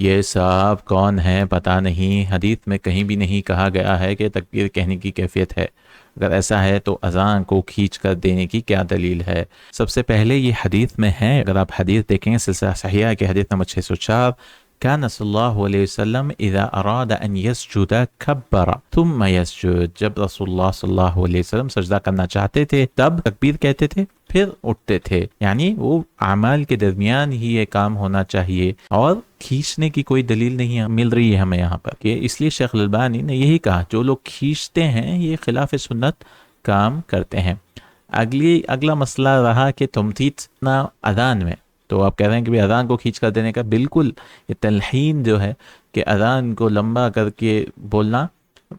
یہ صاحب کون ہے پتہ نہیں، حدیث میں کہیں بھی نہیں کہا گیا ہے کہ تکبیر کہنے کی کیفیت ہے۔ اگر ایسا ہے تو اذان کو کھینچ کر دینے کی کیا دلیل ہے؟ سب سے پہلے یہ حدیث میں ہے، اگر آپ حدیث دیکھیں سلسلہ صحیحہ کے حدیث نمبر 604، كان صلی اللہ علیہ وسلم اذا اراد ان يسجد كبر ثم يسجد، جب رسول اللہ صلی اللہ علیہ وسلم سجدہ کرنا چاہتے تھے تب تکبیر کہتے تھے پھر اٹھتے تھے، یعنی وہ اعمال کے درمیان ہی یہ کام ہونا چاہیے، اور کھینچنے کی کوئی دلیل نہیں مل رہی ہے ہمیں یہاں پر، کہ اس لیے شیخ الالبانی نے یہی کہا جو لوگ کھینچتے ہیں یہ خلاف سنت کام کرتے ہیں۔ اگلا مسئلہ رہا کہ تمتیت نہ اذان میں، تو آپ کہہ رہے ہیں کہ اذان کو کھینچ کر دینے کا، بالکل یہ تلحین جو ہے کہ اذان کو لمبا کر کے بولنا،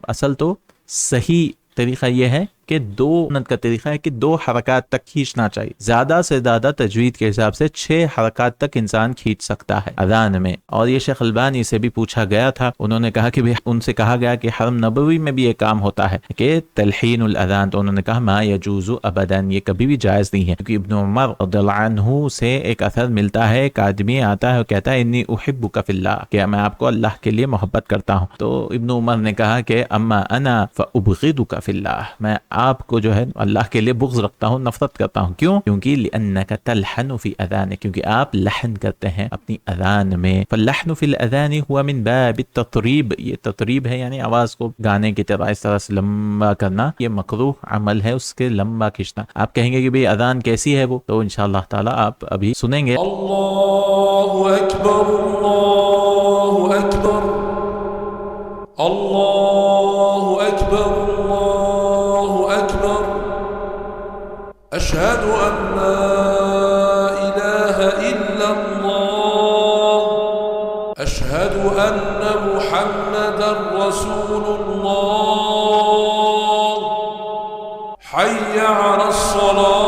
اصل تو صحیح طریقہ یہ ہے کہ 2 منٹ کا طریقہ ہے کہ 2 حرکات تک کھینچنا چاہیے، زیادہ سے زیادہ تجوید کے حساب سے 6 حرکات تک انسان کھینچ سکتا ہے اذان میں۔ اور یہ شیخ البانی سے بھی پوچھا گیا تھا، انہوں نے کہا کہ ان سے کہا گیا کہ حرم نبوی میں بھی یہ کام ہوتا ہے کہ تلحین الاذان، تو انہوں نے کہا ما یجوز ابدا، یہ کبھی بھی جائز نہیں ہے، کیونکہ ابن عمر رضی اللہ عنہ سے ایک اثر ملتا ہے، ایک آدمی آتا ہے اور کہتا ہے انی احبک فی اللہ، کہ میں آپ کو اللہ کے لیے محبت کرتا ہوں، تو ابن عمر نے کہا کہ اما انا فابغضک فی اللہ، میں آپ کو جو ہے اللہ کے لیے بغض رکھتا ہوں، نفرت کرتا ہوں، کیوں؟ کیونکہ لأنک تلحن فی اذانک، کیونکہ آپ لحن کرتے ہیں اپنی اذان میں، فاللحن فی الاذان هو من باب التطریب، یہ تطریب ہے یعنی آواز کو گانے کی طرح اس طرح سے لمبا کرنا، یہ مکروہ عمل ہے اس کے لمبا کھینچنا۔ آپ کہیں گے کہ بھئی اذان کیسی ہے وہ، تو انشاءاللہ تعالی آپ ابھی سنیں گے۔ اللہ اکبر اللہ اکبر اللہ اکبر اللہ اکبر اشہد ان لا الہ الا اللہ اشہد ان محمد رسول اللہ حی علی الصلاة